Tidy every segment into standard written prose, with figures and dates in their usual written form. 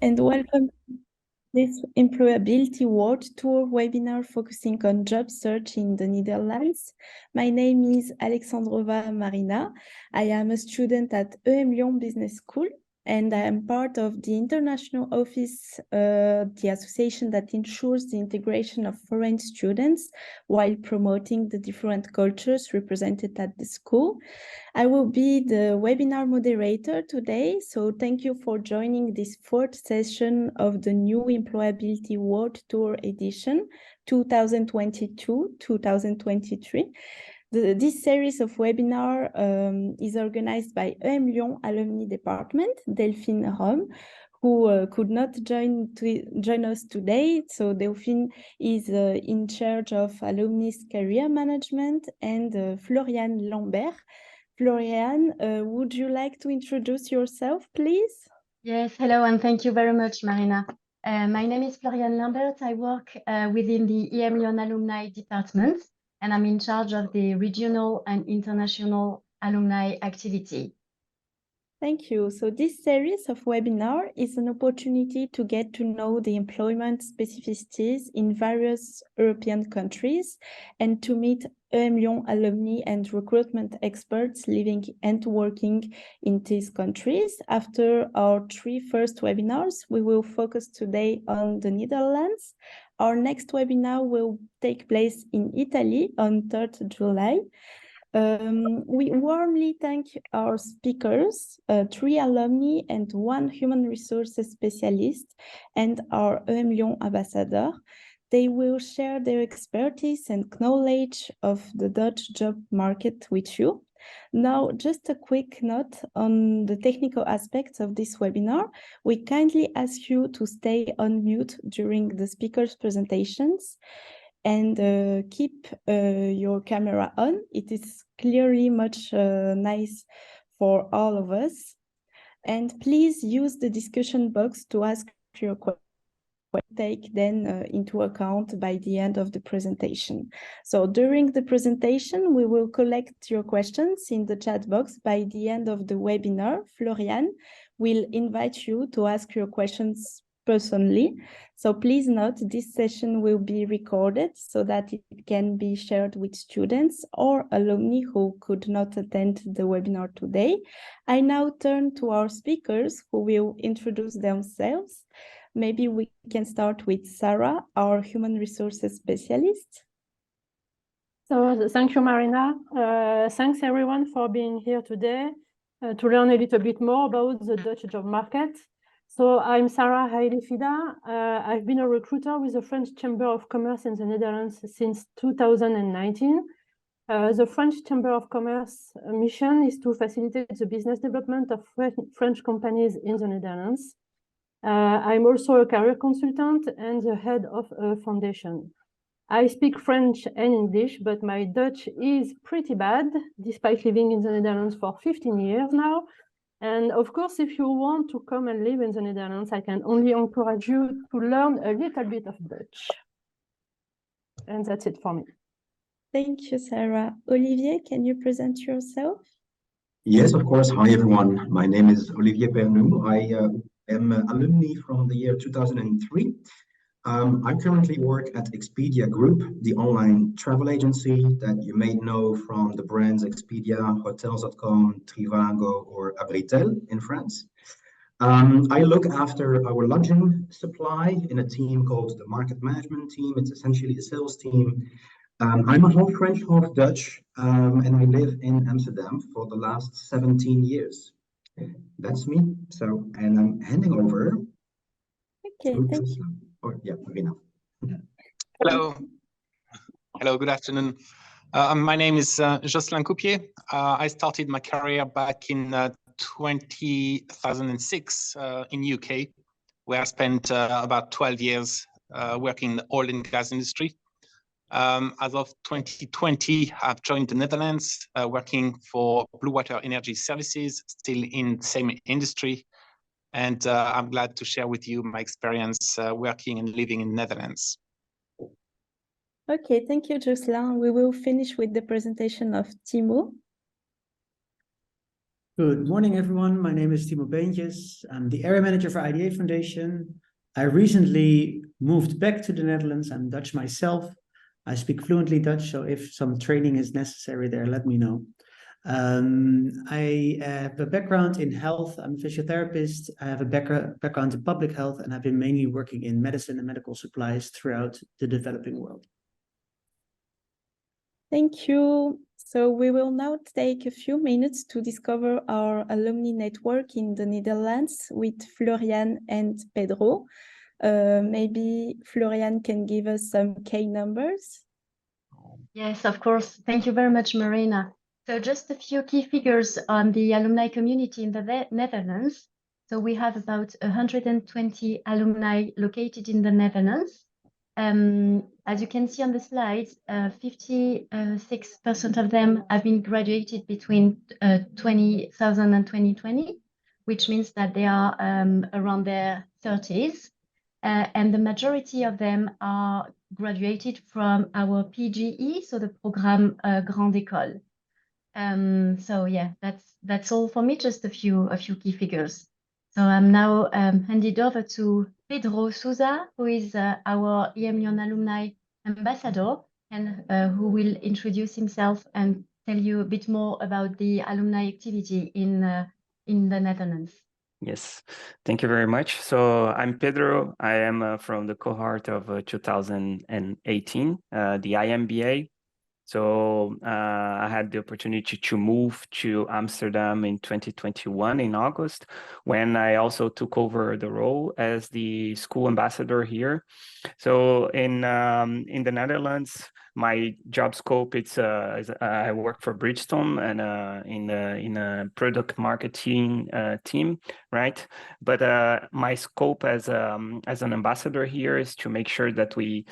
And welcome to this Employability World Tour webinar focusing on job search in the Netherlands. My name is Alexandrova Marina. I am a student at EMLYON Business School, and I am part of the international office, the association that ensures the integration of foreign students while promoting the different cultures represented at the school. I will be the webinar moderator today, so thank you for joining this fourth session of the new Employability World Tour edition 2022-2023. This series of webinar is organized by EMLYON Alumni Department, Delphine Rome, who could not join us today. So Delphine is in charge of alumni's career management, and Floriane Lambert. Floriane, would you like to introduce yourself, please? Yes, hello, and thank you very much, Marina. My name is Floriane Lambert. I work within the EMLYON Alumni Department, and I'm in charge of the regional and international alumni activity. Thank you. So this series of webinar is an opportunity to get to know the employment specificities in various European countries and to meet EMLYON alumni and recruitment experts living and working in these countries. After our three first webinars, we will focus today on the Netherlands. Our next webinar will take place in Italy on 3rd July. We warmly thank our speakers, 3 alumni and 1 human resources specialist, and our EMLYON ambassador. They will share their expertise and knowledge of the Dutch job market with you. Now, just a quick note on the technical aspects of this webinar. We kindly ask you to stay on mute during the speakers' presentations and keep your camera on. It is clearly much nice for all of us. And please use the discussion box to ask your questions. Take then into account by the end of the presentation. So during the presentation, we will collect your questions in the chat box. By the end of the webinar, Floriane will invite you to ask your questions personally. So please note this session will be recorded so that it can be shared with students or alumni who could not attend the webinar today. I now turn to our speakers who will introduce themselves. Maybe we can start with Sarah, our human resources specialist. So thank you, Marina. Thanks everyone for being here today to learn a little bit more about the Dutch job market. So I'm Sarah Hailefida. I've been a recruiter with the French Chamber of Commerce in the Netherlands since 2019. The French Chamber of Commerce mission is to facilitate the business development of French companies in the Netherlands. I'm also a career consultant and the head of a foundation. I speak French and English, but my Dutch is pretty bad, despite living in the Netherlands for 15 years now. And of course, if you want to come and live in the Netherlands, I can only encourage you to learn a little bit of Dutch. And that's it for me. Thank you, Sarah. Olivier, can you present yourself? Yes, of course. Hi, everyone. My name is Olivier Pernou. I am an alumni from the year 2003. I currently work at Expedia Group, the online travel agency that you may know from the brands Expedia, Hotels.com, Trivago, or Abritel in France. I look after our lodging supply in a team called the market management team. It's essentially a sales team. I'm a half French, half Dutch, and I live in Amsterdam for the last 17 years. That's me. So, and I'm handing over. Okay, thank you. Oh, yeah, Marina. Hello. Hello, good afternoon. My name is Jocelyn Coupier. I started my career back in 2006 in UK, where I spent about 12 years working in the oil and gas industry. As of 2020, I've joined the Netherlands, working for Blue Water Energy Services, still in the same industry. And I'm glad to share with you my experience working and living in the Netherlands. Okay, thank you, Jocelyn. We will finish with the presentation of Timo. Good morning, everyone. My name is Timo Beentjes. I'm the area manager for IDA Foundation. I recently moved back to the Netherlands. I'm Dutch myself. I speak fluently Dutch, so if some training is necessary there, let me know. I have a background in health. I'm a physiotherapist. I have a background in public health, and I've been mainly working in medicine and medical supplies throughout the developing world. Thank you. So we will now take a few minutes to discover our alumni network in the Netherlands with Florian and Pedro. Maybe Florian can give us some key numbers. Yes, of course. Thank you very much, Marina. So just a few key figures on the alumni community in the Netherlands. So we have about 120 alumni located in the Netherlands. As you can see on the slide, 56% of them have been graduated between 2000 and 2020, which means that they are around their 30s. And the majority of them are graduated from our PGE, so the Programme Grande École. So yeah, that's all for me, just a few key figures. So I'm now handed over to Pedro Souza, who is our EMLYON alumni ambassador, and who will introduce himself and tell you a bit more about the alumni activity in the Netherlands. Yes, thank you very much. So I'm Pedro. I am from the cohort of 2018, the IMBA. So I had the opportunity to move to Amsterdam in 2021 in August, when I also took over the role as the school ambassador here. So in the Netherlands, my job scope I work for Bridgestone and in a product marketing team, right? But my scope as an ambassador here is to make sure that we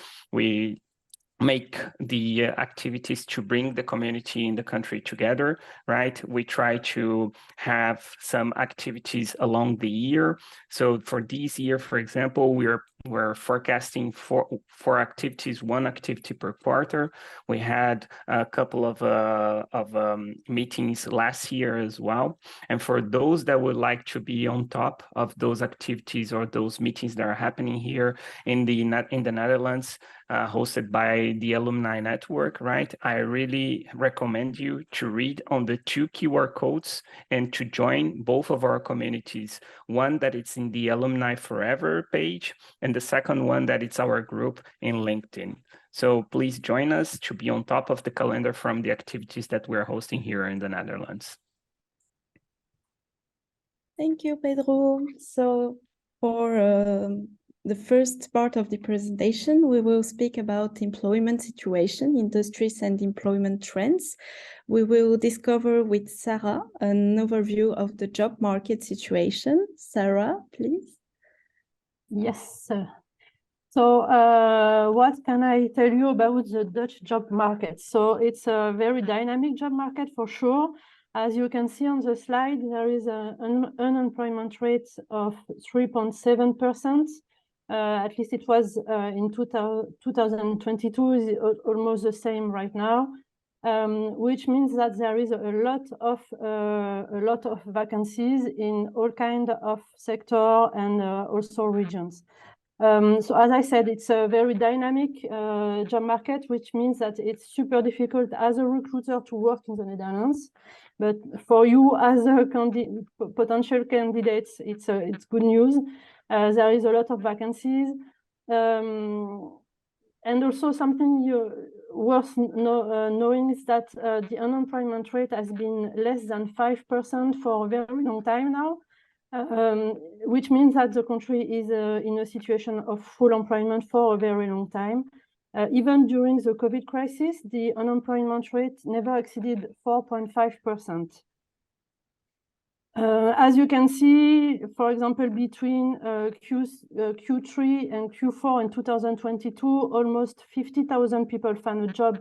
make the activities to bring the community in the country together, right? We try to have some activities along the year. So for this year, for example, we're forecasting four activities, one activity per quarter. We had a couple of meetings last year as well. And for those that would like to be on top of those activities or those meetings that are happening here in the Netherlands, hosted by the Alumni Network, right? I really recommend you to read on the 2 QR codes and to join both of our communities. One that it's in the Alumni Forever page, and the second one that it's our group in LinkedIn. So please join us to be on top of the calendar from the activities that we're hosting here in the Netherlands. Thank you, Pedro. So for the first part of the presentation, we will speak about employment situation, industries and employment trends. We will discover with Sarah an overview of the job market situation. Sarah, please. Yes. So what can I tell you about the Dutch job market? So it's a very dynamic job market for sure. As you can see on the slide, there is an unemployment rate of 3.7%. At least it was in 2022, is almost the same right now, which means that there is a lot of vacancies in all kinds of sector and also regions. So as I said, it's a very dynamic job market, which means that it's super difficult as a recruiter to work in the Netherlands. But for you as a potential candidates, it's good news. There is a lot of vacancies. And also something worth knowing is that the unemployment rate has been less than 5% for a very long time now. Which means that the country is in a situation of full employment for a very long time. Even during the COVID crisis, the unemployment rate never exceeded 4.5%. As you can see, for example, between Q3 and Q4 in 2022, almost 50,000 people found a job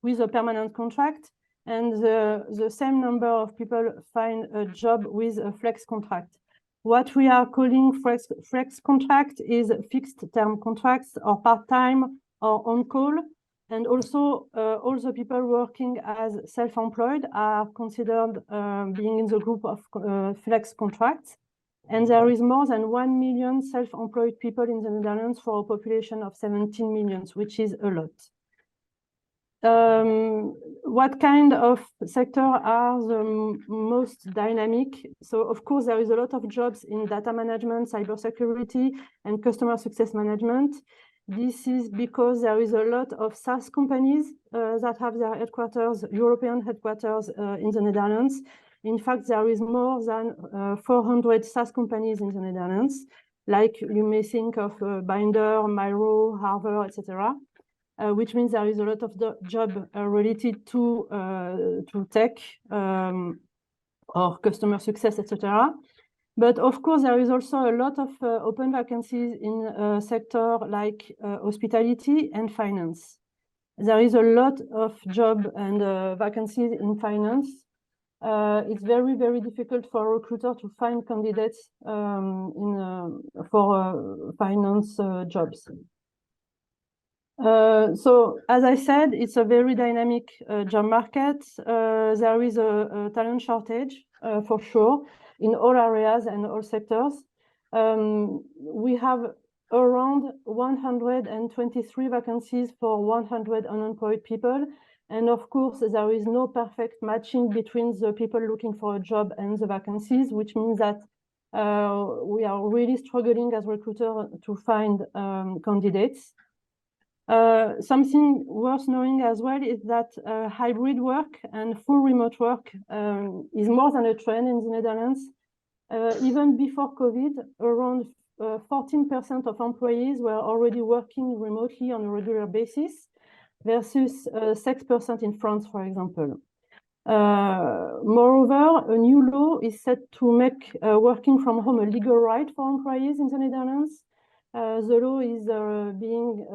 with a permanent contract, and the same number of people find a job with a flex contract. What we are calling flex contract is fixed term contracts or part-time or on-call. And also, all the people working as self-employed are considered being in the group of flex contracts. And there is more than 1 million self-employed people in the Netherlands for a population of 17 million, which is a lot. What kind of sector are the most dynamic? So of course, there is a lot of jobs in data management, cybersecurity, and customer success management. This is because there is a lot of SaaS companies that have their headquarters, European headquarters in the Netherlands. In fact, there is more than 400 SaaS companies in the Netherlands, like you may think of Binder, Miro, Harvard, etc. Which means there is a lot of the job related to tech or customer success, etc. But of course, there is also a lot of open vacancies in a sector like hospitality and finance. There is a lot of job and vacancies in finance. It's very, very difficult for a recruiter to find candidates for finance jobs. So, as I said, it's a very dynamic job market. There is a talent shortage for sure in all areas and all sectors. We have around 123 vacancies for 100 unemployed people. And of course, there is no perfect matching between the people looking for a job and the vacancies, which means that we are really struggling as recruiters to find candidates. Something worth knowing as well is that hybrid work and full remote work is more than a trend in the Netherlands. Even before COVID, around 14% of employees were already working remotely on a regular basis versus 6% in France, for example. Moreover, a new law is set to make working from home a legal right for employees in the Netherlands. The law is being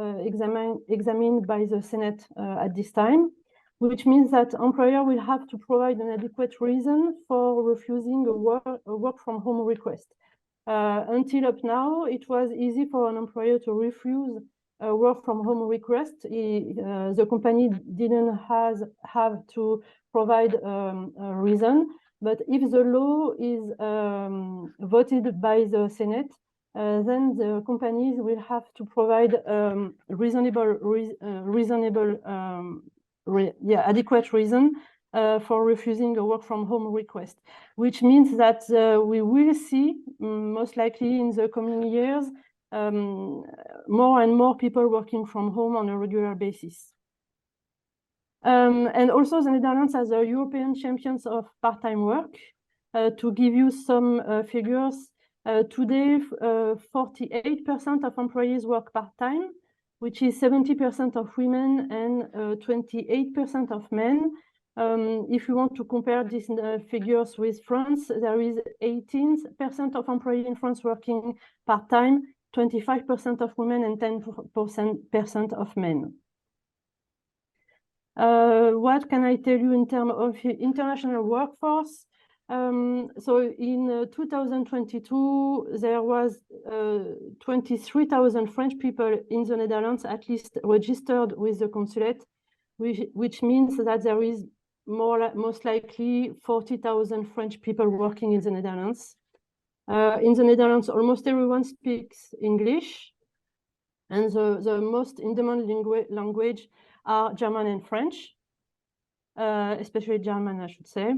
examined by the Senate at this time, which means that employer will have to provide an adequate reason for refusing a work from home request. Until up now, it was easy for an employer to refuse a work from home request. The company didn't have to provide a reason, but if the law is voted by the Senate, then the companies will have to provide adequate reason for refusing a work from home request, which means that we will see most likely in the coming years more and more people working from home on a regular basis. And also the Netherlands has a European champions of part-time work. To give you some figures, today 48% of employees work part-time, which is 70% of women and 28% of men. If you want to compare these figures with France, there is 18% of employees in France working part-time, 25% of women and 10% of men. What can I tell you in terms of international workforce? So in 2022, there was 23,000 French people in the Netherlands, at least registered with the consulate, which means that there is most likely 40,000 French people working in the Netherlands. In the Netherlands, almost everyone speaks English, and the most in-demand language are German and French, especially German, I should say.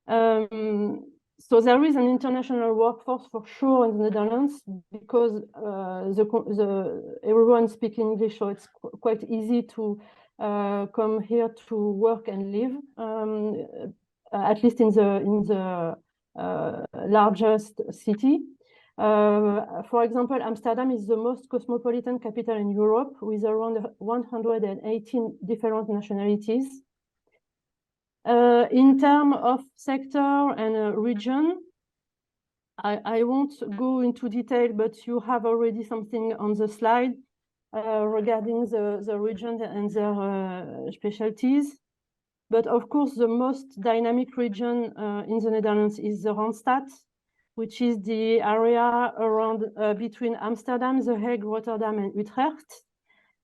So there is an international workforce for sure in the Netherlands because everyone speaks English, so it's quite easy to come here to work and live, at least in the largest city. For example, Amsterdam is the most cosmopolitan capital in Europe with around 118 different nationalities. In terms of sector and region, I won't go into detail, but you have already something on the slide regarding the region and their specialties. But of course, the most dynamic region in the Netherlands is the Randstad, which is the area around between Amsterdam, The Hague, Rotterdam, and Utrecht.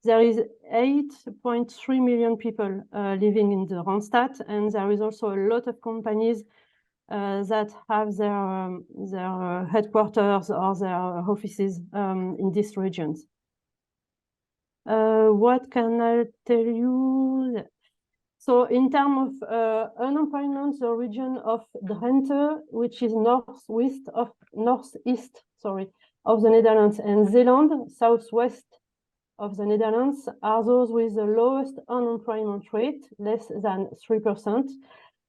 There is 8.3 million people living in the Randstad, and there is also a lot of companies that have their headquarters or their offices in these regions. What can I tell you? So in terms of unemployment, the region of Drenthe, which is northeast of the Netherlands, and Zeeland, southwest of the Netherlands, are those with the lowest unemployment rate, less than 3%.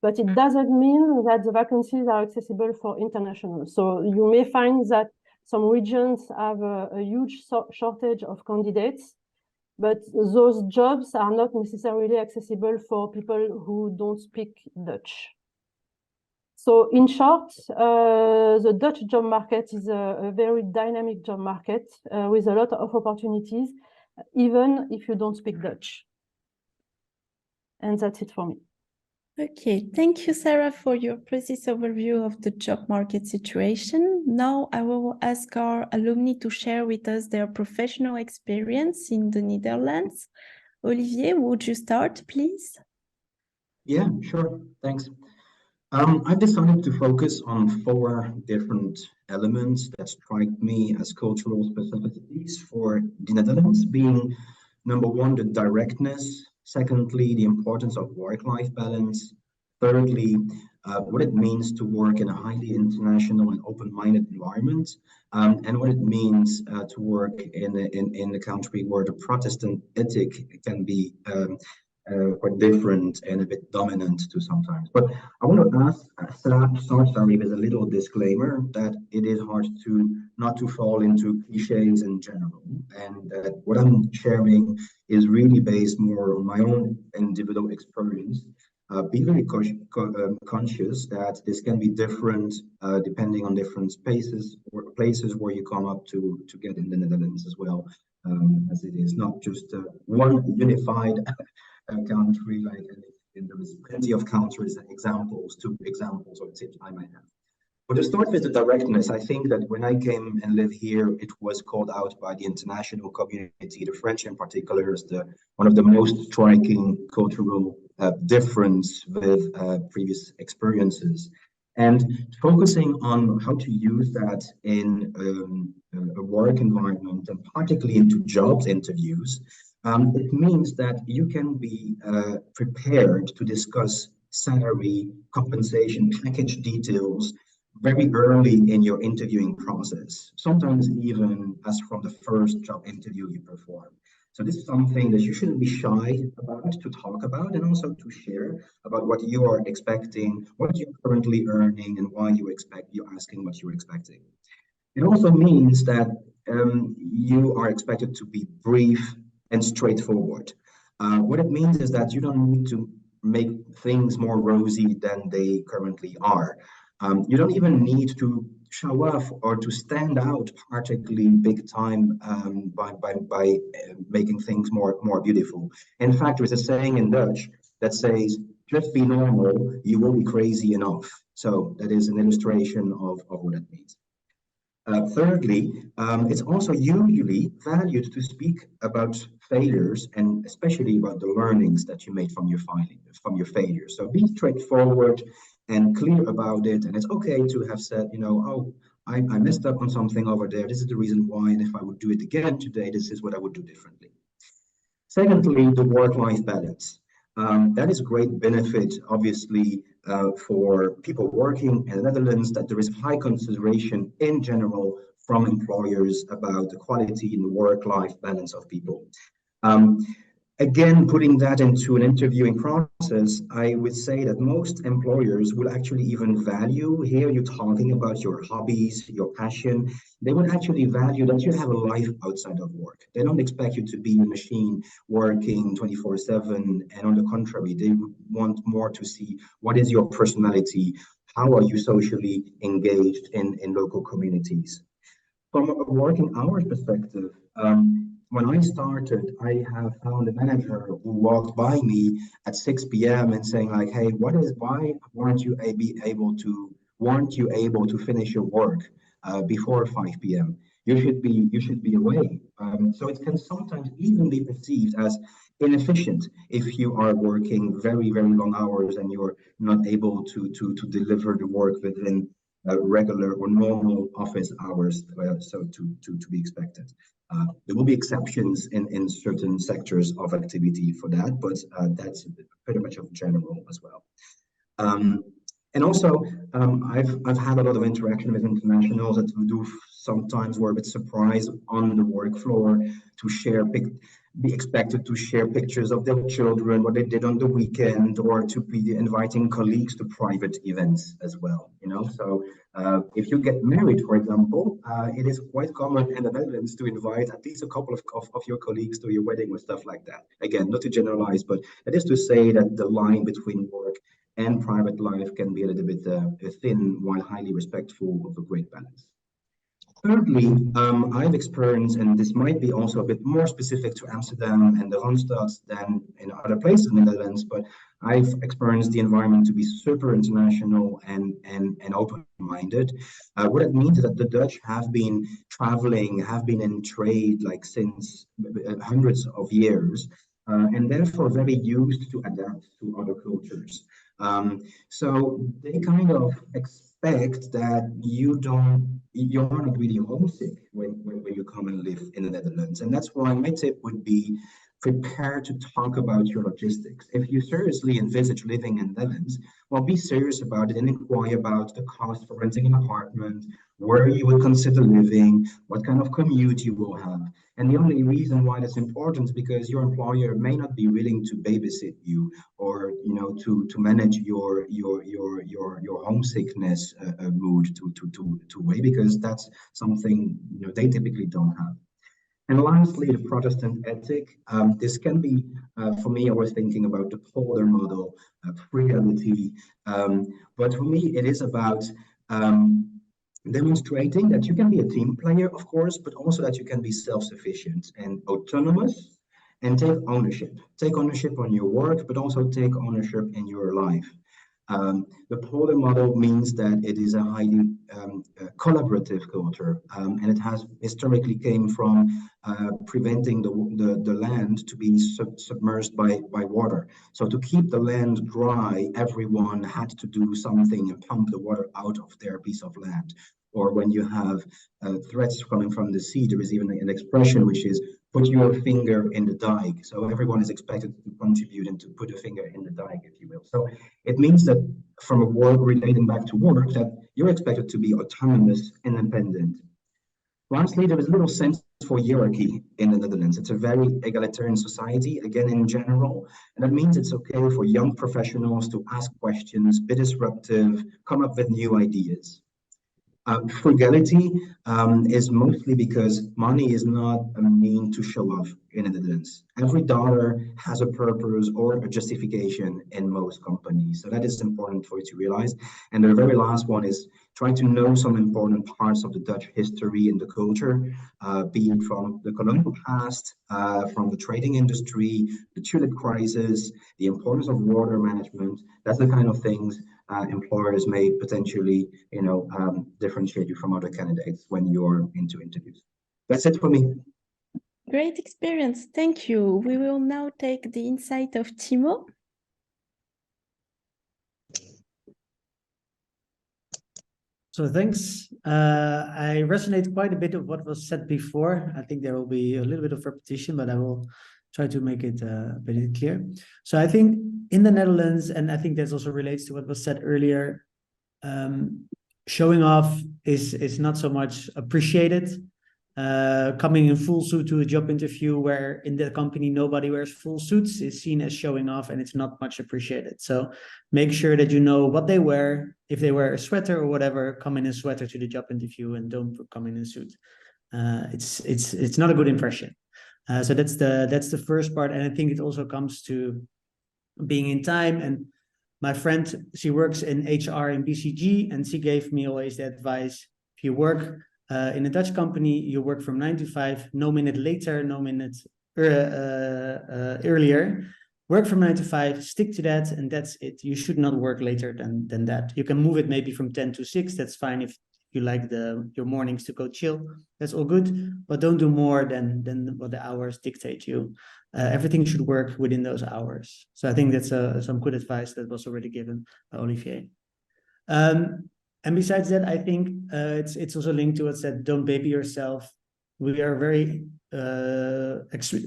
But it doesn't mean that the vacancies are accessible for international. So you may find that some regions have a huge shortage of candidates, but those jobs are not necessarily accessible for people who don't speak Dutch. So in short, the Dutch job market is a very dynamic job market with a lot of opportunities, even if you don't speak Dutch. And that's it for me. Okay, thank you, Sarah, for your precise overview of the job market situation. Now I will ask our alumni to share with us their professional experience in the Netherlands. Olivier, would you start, please? Yeah, sure. Thanks. I've decided to focus on 4 different elements that strike me as cultural specificities for the Netherlands, being number 1, the directness. Secondly, the importance of work-life balance. Thirdly, what it means to work in a highly international and open-minded environment, and what it means to work in a country where the Protestant ethic can be quite different and a bit dominant to sometimes. But I want to start with a little disclaimer that it is hard not to fall into cliches in general, and that what I'm sharing is really based more on my own individual experience. Be very conscious that this can be different depending on different spaces or places where you come up to get in the Netherlands as well, as it is not just one unified country, like, and there is plenty of countries and examples or tips I might have. But to start with the directness, I think that when I came and lived here, it was called out by the international community, the French in particular, as one of the most striking cultural difference with previous experiences. And focusing on how to use that in a work environment, and particularly into jobs interviews, it means that you can be prepared to discuss salary, compensation, package details very early in your interviewing process, sometimes even as from the first job interview you perform. So this is something that you shouldn't be shy about to talk about, and also to share about what you are expecting, what you're currently earning, and why you're asking what you're expecting. It also means that you are expected to be brief and straightforward. What it means is that you don't need to make things more rosy than they currently are. You don't even need to show off or to stand out particularly big time by making things more beautiful. In fact, there's a saying in Dutch that says, just be normal, you will be crazy enough. So that is an illustration of what it means. Thirdly, it's also usually valued to speak about failures, and especially about the learnings that you made from your failures. So be straightforward and clear about it. And it's okay to have said, oh, I messed up on something over there. This is the reason why. And if I would do it again today, this is what I would do differently. Secondly, the work-life balance. That is a great benefit, obviously, for people working in the Netherlands, that there is high consideration in general from employers about the quality and the work-life balance of people. Again, putting that into an interviewing process, I would say that most employers will actually even value, hear you talking about your hobbies, your passion. They would actually value that you have a life outside of work. They don't expect you to be a machine working 24/7, and on the contrary, they want more to see what is your personality, how are you socially engaged in local communities. From a working hours perspective, when I started, I have found a manager who walked by me at 6 p.m. and saying like, "Hey, why weren't you able to finish your work before 5 p.m.? You should be away So it can sometimes even be perceived as inefficient if you are working very, very long hours and you're not able to deliver the work within regular or normal office hours, so to be expected. There will be exceptions in certain sectors of activity for that, but that's pretty much of general as well. And also, I've had a lot of interaction with internationals that do sometimes were a bit surprised on the work floor to share be expected to share pictures of their children, what they did on the weekend, or to be inviting colleagues to private events as well. You know, so if you get married, for example, it is quite common in the Netherlands to invite at least a couple of your colleagues to your wedding or stuff like that. Again, not to generalize, but that is to say that the line between work and private life can be a little bit thin while highly respectful of a great balance. Thirdly, I've experienced, and this might be also a bit more specific to Amsterdam and the Randstad than in other places in the Netherlands, but I've experienced the environment to be super international and open-minded. What it means is that the Dutch have been traveling, have been in trade like since hundreds of years, and therefore very used to adapt to other cultures. So they kind of expect that you're not really homesick when you come and live in the Netherlands. And that's why my tip would be prepare to talk about your logistics. If you seriously envisage living in the Netherlands, well, be serious about it and inquire about the cost for renting an apartment, where you would consider living, what kind of commute you will have. And the only reason why that's important is because your employer may not be willing to babysit you or, you know, to manage your homesickness mood to way, because that's something, you know, they typically don't have. And lastly, the Protestant ethic. This can be, for me, I was thinking about the Polder model, frugality. But for me, it is about demonstrating that you can be a team player, of course, but also that you can be self-sufficient and autonomous and take ownership. Take ownership on your work, but also take ownership in your life. The Polder model means that it is a highly collaborative culture, and it has historically came from preventing the land to be submerged by water. So to keep the land dry, everyone had to do something and pump the water out of their piece of land. Or when you have threats coming from the sea, there is even an expression which is put your finger in the dike. So everyone is expected to contribute and to put a finger in the dike, if you will. So it means that from a work relating back to work, that you're expected to be autonomous, independent. Lastly, there is little sense for hierarchy in the Netherlands. It's a very egalitarian society, again, in general. And that means it's okay for young professionals to ask questions, be disruptive, come up with new ideas. Frugality is mostly because money is not a mean to show off in the Netherlands. Every dollar has a purpose or a justification in most companies. So that is important for you to realize. And the very last one is trying to know some important parts of the Dutch history and the culture, be it from the colonial past, from the trading industry, the tulip crisis, the importance of water management. That's the kind of things employers may potentially, you know, differentiate you from other candidates when you're into interviews. That's it for me. Great experience. Thank you. We will now take the insight of Timo. So thanks. I resonate quite a bit of what was said before. I think there will be a little bit of repetition, but I will try to make it very clear. So I think in the Netherlands, and I think that also relates to what was said earlier, showing off is not so much appreciated. Coming in full suit to a job interview where in the company nobody wears full suits is seen as showing off, and it's not much appreciated. So make sure that you know what they wear. If they wear a sweater or whatever, come in a sweater to the job interview and don't come in a suit. It's not a good impression. So that's the first part, and I think it also comes to being in time. And my friend, she works in HR in BCG, and she gave me always the advice: if you work in a Dutch company, you work from 9 to 5, no minute later, no minute earlier. Work from 9 to 5, stick to that, and that's it. You should not work later than that. You can move it maybe from 10 to 6, that's fine if you like your mornings to go chill, that's all good, but don't do more than what the hours dictate you. Everything should work within those hours. So I think that's some good advice that was already given by Olivier. And besides that, I think it's also linked to what said, don't baby yourself. We are very, a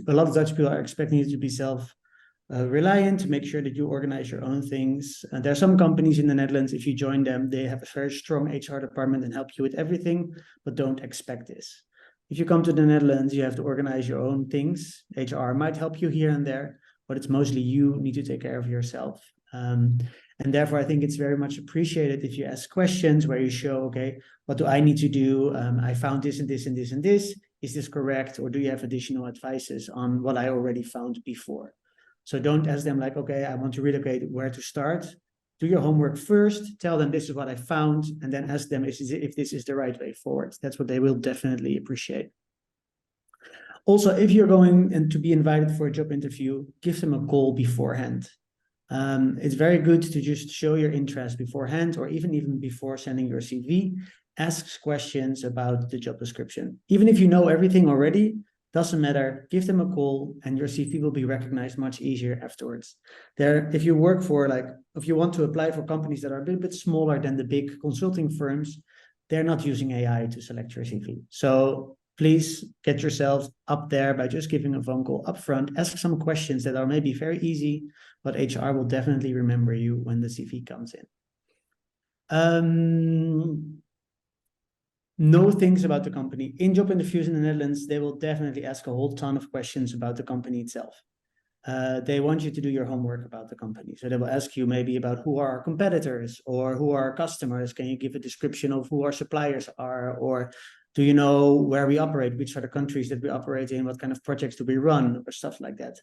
lot of Dutch people are expecting you to be self-reliant, to make sure that you organize your own things. There are some companies in the Netherlands, if you join them, they have a very strong HR department and help you with everything, but don't expect this. If you come to the Netherlands, you have to organize your own things. HR might help you here and there, but it's mostly you need to take care of yourself. And therefore, I think it's very much appreciated if you ask questions where you show, okay, what do I need to do? I found this and this and this and this. Is this correct? Or do you have additional advices on what I already found before? So don't ask them like, okay, I want to relocate, where to start? Do your homework first, tell them this is what I found, and then ask them if this is the right way forward. That's what they will definitely appreciate. Also, if you're going to be invited for a job interview, give them a call beforehand. It's very good to just show your interest beforehand, or even before sending your CV. Ask questions about the job description. Even if you know everything already, doesn't matter, give them a call and your CV will be recognized much easier afterwards. If you work for, if you want to apply for companies that are a little bit smaller than the big consulting firms, they're not using AI to select your CV. So please get yourself up there by just giving a phone call upfront. Ask some questions that are maybe very easy, but HR will definitely remember you when the CV comes in. Know things about the company. In job interviews in the Netherlands, they will definitely ask a whole ton of questions about the company itself. They want you to do your homework about the company. So they will ask you maybe about who are our competitors or who are our customers. Can you give a description of who our suppliers are? Or do you know where we operate? Which are the countries that we operate in? What kind of projects do we run? Or stuff like that.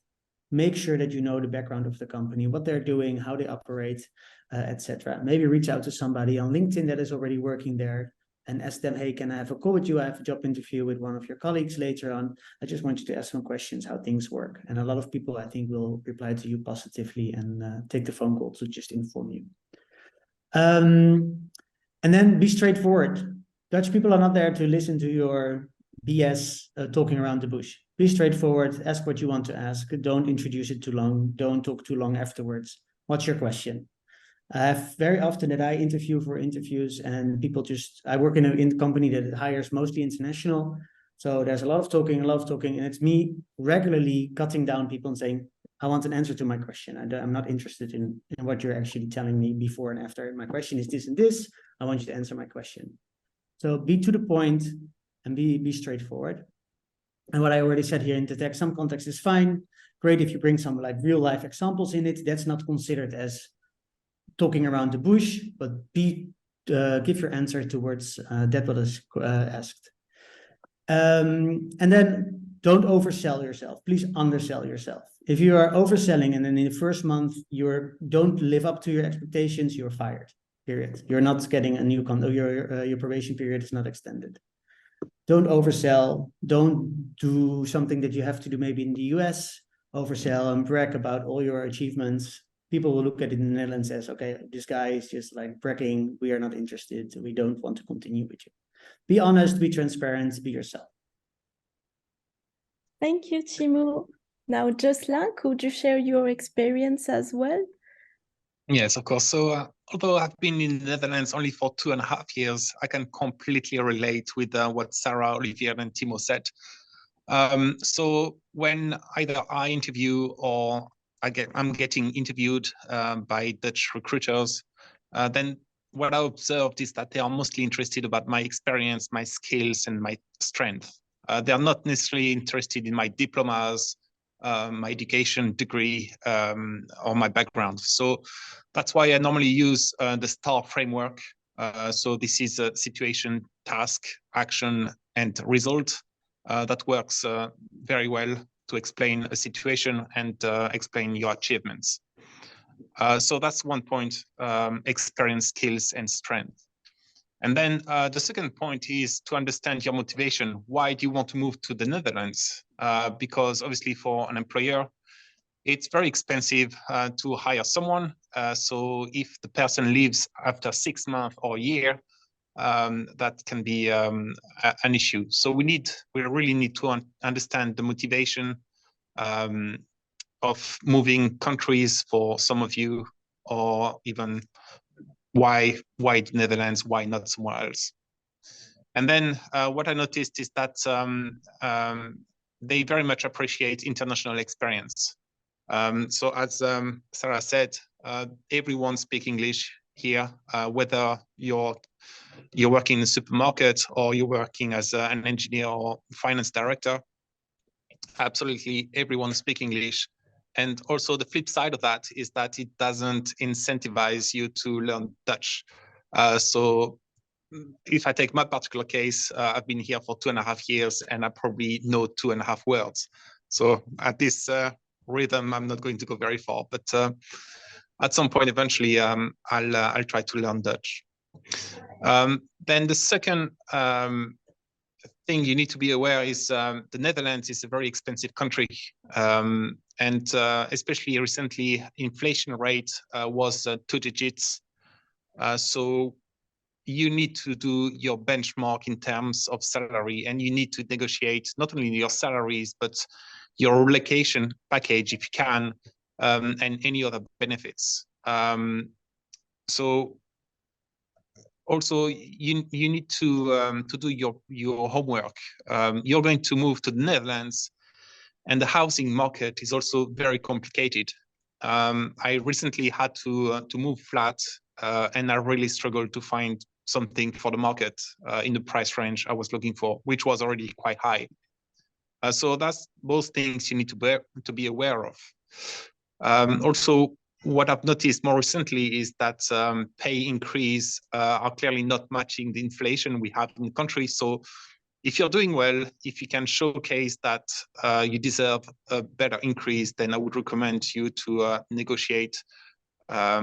Make sure that you know the background of the company, what they're doing, how they operate, etc. Maybe reach out to somebody on LinkedIn that is already working there and ask them, hey, can I have a call with you? I have a job interview with one of your colleagues later on. I just want you to ask some questions, how things work. And a lot of people, I think, will reply to you positively and take the phone call to just inform you. And then be straightforward. Dutch people are not there to listen to your BS talking around the bush. Be straightforward, ask what you want to ask. Don't introduce it too long. Don't talk too long afterwards. What's your question? Very often that I interview for interviews and people I work in a company that hires mostly international. So there's a lot of talking, and it's me regularly cutting down people and saying, I want an answer to my question. I'm not interested in what you're actually telling me before and after. My question is this and this. I want you to answer my question. So be to the point and be straightforward. And what I already said here in the text, some context is fine. Great if you bring some real life examples in it. That's not considered as talking around the bush, but give your answer towards that what is asked. And then don't oversell yourself. Please undersell yourself. If you are overselling and then in the first month you don't live up to your expectations, you're fired. Period. You're not getting a new your probation period is not extended. Don't oversell. Don't do something that you have to do maybe in the US. Oversell and brag about all your achievements. People will look at it in the Netherlands as, okay, this guy is just bragging. We are not interested. We don't want to continue with you. Be honest, be transparent, be yourself. Thank you, Timo. Now, Jocelyn, could you share your experience as well? Yes, of course. So although I've been in the Netherlands only for 2.5 years, I can completely relate with what Sarah, Olivier, and Timo said. So when either I interview or I'm getting interviewed by Dutch recruiters, then what I observed is that they are mostly interested about my experience, my skills, and my strength. They are not necessarily interested in my diplomas, my education degree, or my background. So that's why I normally use the STAR framework. So this is a situation, task, action, and result that works very well to explain a situation and explain your achievements. So that's one point, experience, skills, and strength. And then the second point is to understand your motivation. Why do you want to move to the Netherlands? Because obviously for an employer, it's very expensive to hire someone. So if the person leaves after 6 months or a year, that can be an issue. So we really need to understand the motivation of moving countries for some of you, or even why the Netherlands, why not somewhere else. And then what I noticed is that they very much appreciate international experience. So as Sarah said, everyone speaks English here, whether you're working in a supermarket or you're working as an engineer or finance director. Absolutely everyone speaks English. And also the flip side of that is that it doesn't incentivize you to learn Dutch. So if I take my particular case, I've been here for 2.5 years and I probably know 2.5 words. So at this rhythm, I'm not going to go very far, but at some point, eventually, I'll try to learn Dutch. Then the second thing you need to be aware is the Netherlands is a very expensive country. And especially recently, inflation rate was 2 digits. So you need to do your benchmark in terms of salary, and you need to negotiate not only your salaries, but your relocation package if you can, and any other benefits. So also you need to do your homework. You're going to move to the Netherlands, and the housing market is also very complicated. I recently had to move flat, and I really struggled to find something for the market in the price range I was looking for, which was already quite high. So that's both things you need to be aware of. Also, what I've noticed more recently is that pay increase are clearly not matching the inflation we have in the country. So if you're doing well, if you can showcase that you deserve a better increase, then I would recommend you to negotiate a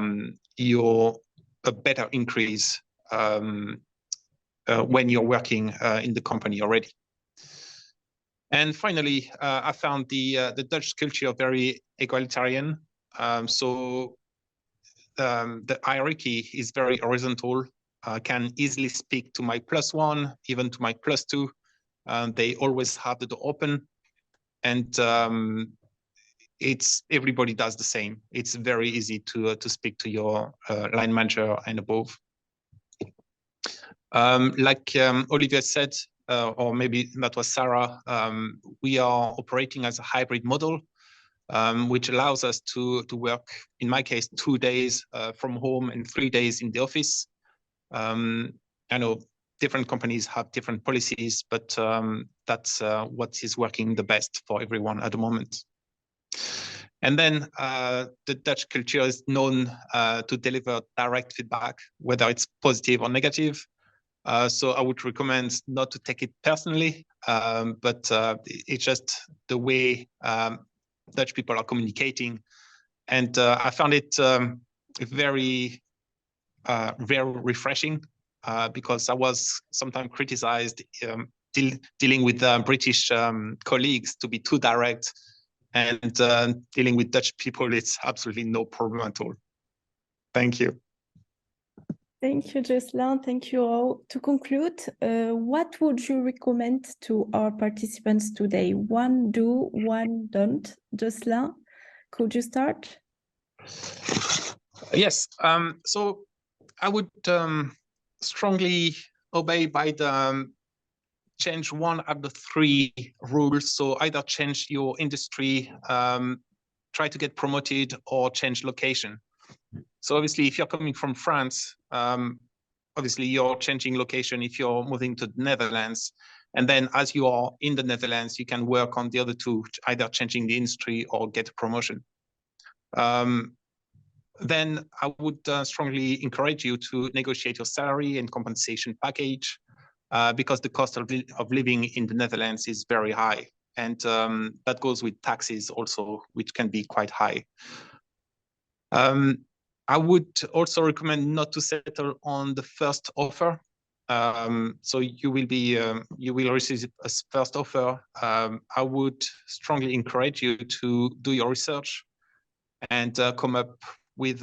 better increase when you're working in the company already. And finally, I found the Dutch culture very egalitarian. So the hierarchy is very horizontal. I can easily speak to my +1, even to my +2. They always have the door open, and everybody does the same. It's very easy to speak to your line manager and above. Like Olivier said, or maybe that was Sarah, we are operating as a hybrid model, which allows us to work, in my case, 2 days from home and 3 days in the office. I know different companies have different policies, but that's what is working the best for everyone at the moment. And then the Dutch culture is known to deliver direct feedback, whether it's positive or negative. So I would recommend not to take it personally, but it's just the way Dutch people are communicating. And I found it very refreshing because I was sometimes criticized dealing with British colleagues to be too direct, and dealing with Dutch people, it's absolutely no problem at all. Thank you. Thank you, Jocelyn. Thank you all. To conclude, what would you recommend to our participants today? One do, one don't. Jocelyn, could you start? Yes. So I would strongly obey by the change one of the 3 rules. So either change your industry, try to get promoted, or change location. So obviously, if you're coming from France, obviously you're changing location if you're moving to the Netherlands. And then as you are in the Netherlands, you can work on the other 2, either changing the industry or get a promotion. Then I would strongly encourage you to negotiate your salary and compensation package, because the cost of living in the Netherlands is very high. And that goes with taxes also, which can be quite high. I would also recommend not to settle on the first offer. So you will receive a first offer. I would strongly encourage you to do your research and come up with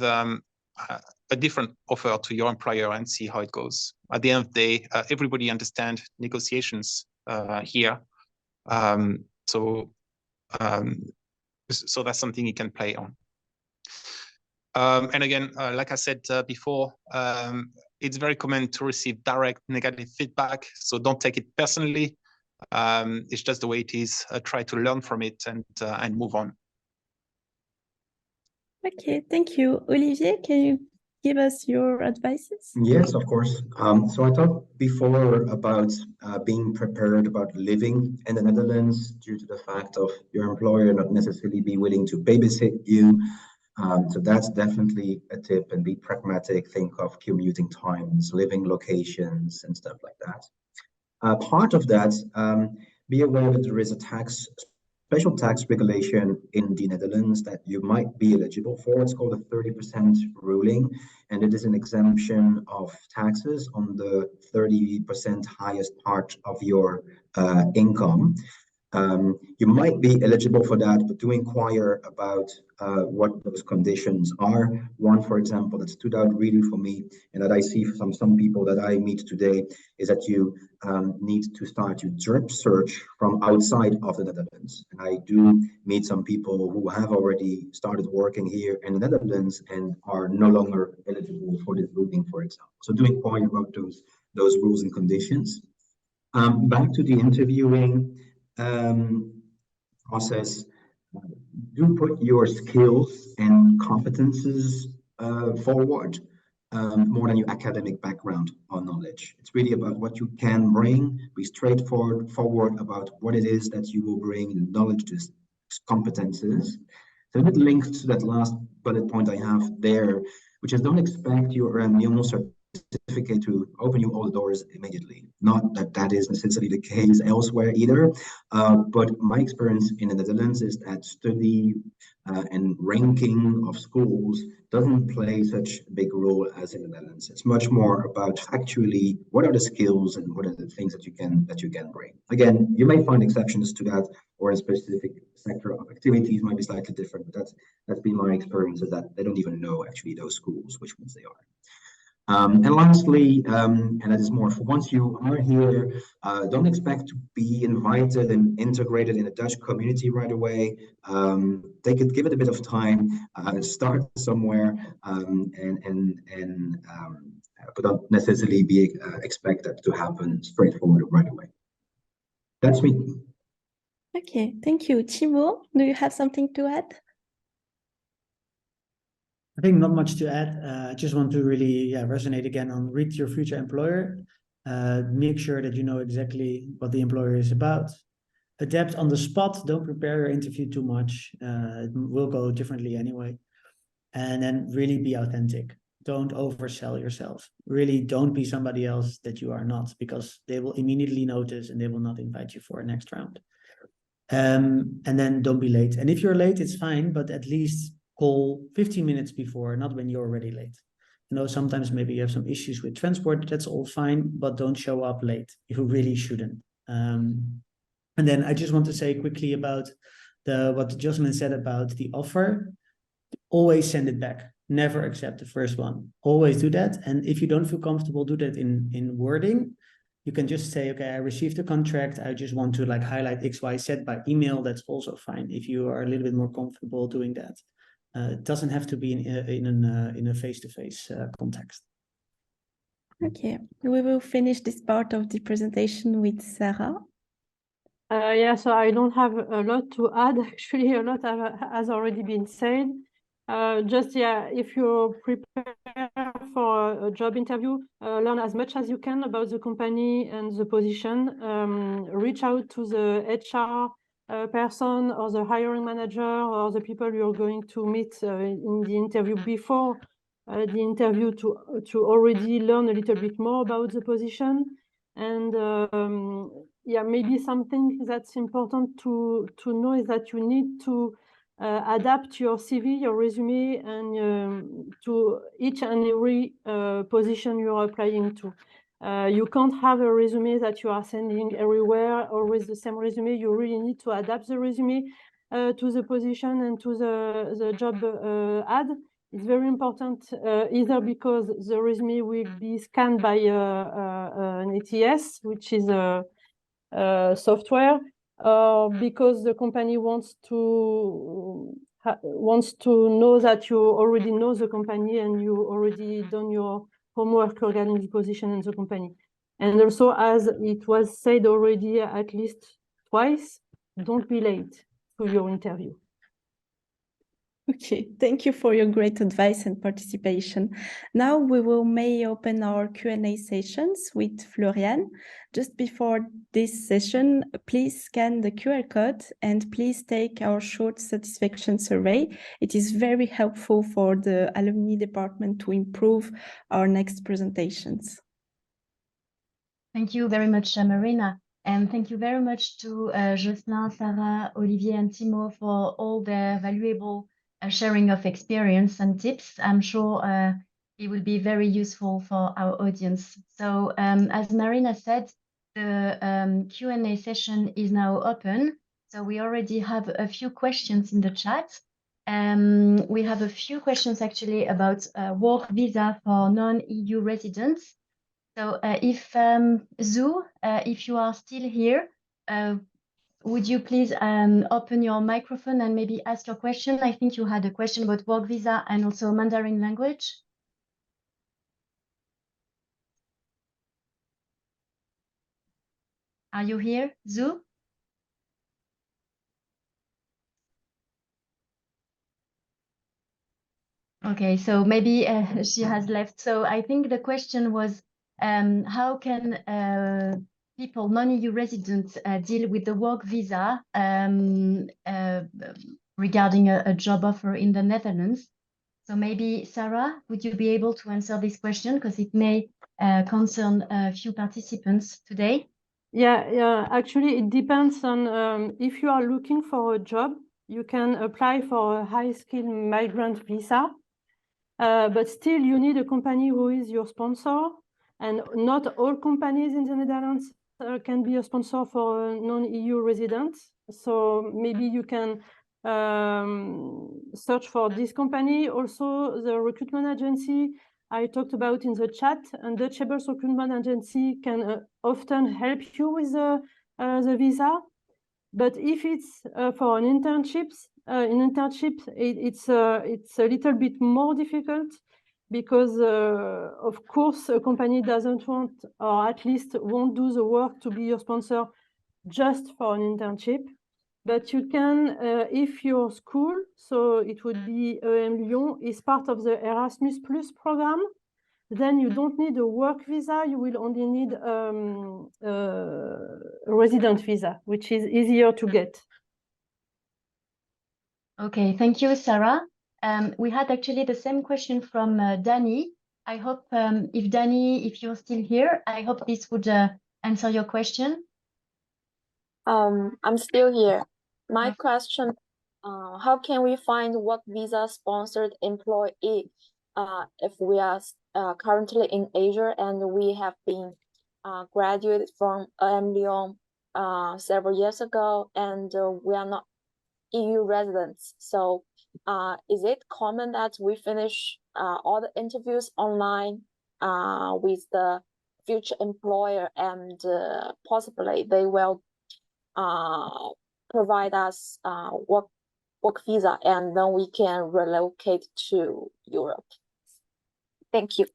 a different offer to your employer and see how it goes. At the end of the day, everybody understands negotiations here. So that's something you can play on. And again, like I said before, it's very common to receive direct negative feedback. So don't take it personally. It's just the way it is. Try to learn from it and move on. Okay, thank you. Olivier, can you give us your advices? Yes, of course. So I talked before about being prepared about living in the Netherlands due to the fact of your employer not necessarily be willing to babysit you. So that's definitely a tip, and be pragmatic, think of commuting times, living locations and stuff like that. Part of that, be aware that there is a special tax regulation in the Netherlands that you might be eligible for. It's called the 30% ruling, and it is an exemption of taxes on the 30% highest part of your income. You might be eligible for that, but do inquire about what those conditions are. One, for example, that stood out really for me, and that I see from some people that I meet today, is that you need to start your job search from outside of the Netherlands. And I do meet some people who have already started working here in the Netherlands and are no longer eligible for this ruling, for example. So do inquire about those rules and conditions. Back to the interviewing process, do put your skills and competences forward more than your academic background or knowledge. It's really about what you can bring. Be straightforward about what it is that you will bring, the knowledge, the competences. So it links to that last bullet point I have there, which is don't expect your certificate to open you all the doors immediately. Not that that is necessarily the case elsewhere either, but my experience in the Netherlands is that study and ranking of schools doesn't play such a big role as in the Netherlands. It's much more about actually what are the skills and what are the things that you can bring. Again, you may find exceptions to that, or a specific sector of activities might be slightly different, but that's been my experience, is that they don't even know actually those schools, which ones they are. And lastly, and that is more for once you are here, don't expect to be invited and integrated in a Dutch community right away. Give it a bit of time, start somewhere, but don't necessarily expect that to happen straightforward right away. That's me. Okay, thank you. Thibaut, do you have something to add? I think not much to add. I just want to really resonate again on read your future employer. Make sure that you know exactly what the employer is about. Adapt on the spot. Don't prepare your interview too much. It will go differently anyway. And then really be authentic. Don't oversell yourself. Really don't be somebody else that you are not, because they will immediately notice and they will not invite you for a next round. And then don't be late. And if you're late, it's fine, but at least call 15 minutes before, not when you're already late. You know, sometimes maybe you have some issues with transport, that's all fine, but don't show up late. You really shouldn't. And then I just want to say quickly about what Jocelyn said about the offer. Always send it back. Never accept the first one. Always do that. And if you don't feel comfortable, do that in wording. You can just say, okay, I received the contract. I just want to highlight X, Y, Z by email. That's also fine if you are a little bit more comfortable doing that. It doesn't have to be in a face-to-face context. Okay, we will finish this part of the presentation with Sarah. Yeah, so I don't have a lot to add. Actually, a lot has already been said. If you prepare for a job interview, learn as much as you can about the company and the position. Reach out to the HR person or the hiring manager or the people you're going to meet in the interview before the interview to already learn a little bit more about the position. And maybe something that's important to know is that you need to adapt your CV, your resume, and to each and every position you're applying to. You can't have a resume that you are sending everywhere, always the same resume. You really need to adapt the resume to the position and to the job ad. is very important, either because the resume will be scanned by an ATS, which is a software, or because the company wants to know that you already know the company and you already done your homework regarding the position in the company. And also, as it was said already at least twice, don't be late to your interview. Okay, thank you for your great advice and participation. Now we may open our Q&A sessions with Florian. Just before this session, please scan the QR code and please take our short satisfaction survey. It is very helpful for the alumni department to improve our next presentations. Thank you very much, Marina. And thank you very much to Jocelyn, Sarah, Olivier, and Timo for all their valuable sharing of experience and tips. I'm sure it will be very useful for our audience. So as Marina said, the Q&A session is now open. So we already have a few questions in the chat. We have a few questions actually about work visa for non-EU residents. So if Zhu, if you are still here, would you please open your microphone and maybe ask your question? I think you had a question about work visa and also Mandarin language. Are you here, Zhu? Okay, so maybe she has left. So I think the question was, how can people, non-EU residents, deal with the work visa regarding a job offer in the Netherlands? So maybe, Sarah, would you be able to answer this question? Because it may concern a few participants today. Yeah, actually, it depends on if you are looking for a job, you can apply for a high-skilled migrant visa. But still, you need a company who is your sponsor. And not all companies in the Netherlands can be a sponsor for a non-EU resident. So maybe you can search for this company. Also, the recruitment agency I talked about in the chat, and the Dutch recruitment agency can often help you with the visa. But if it's for an internship, it's a little bit more difficult because, of course, a company doesn't want, or at least won't do the work to be your sponsor just for an internship. But you can, if your school, so it would be EMLYON, is part of the Erasmus Plus program, then you don't need a work visa, you will only need a resident visa, which is easier to get. Okay, thank you, Sarah. We had actually the same question from Danny. I hope if Danny, if you're still here, I hope this would answer your question. I'm still here. My question, how can we find work visa sponsored employee if we are currently in Asia and we have been graduated from EMLYON several years ago and we are not EU residents? So is it common that we finish all the interviews online with the future employer and possibly they will provide us work visa and then we can relocate to Europe? Thank you.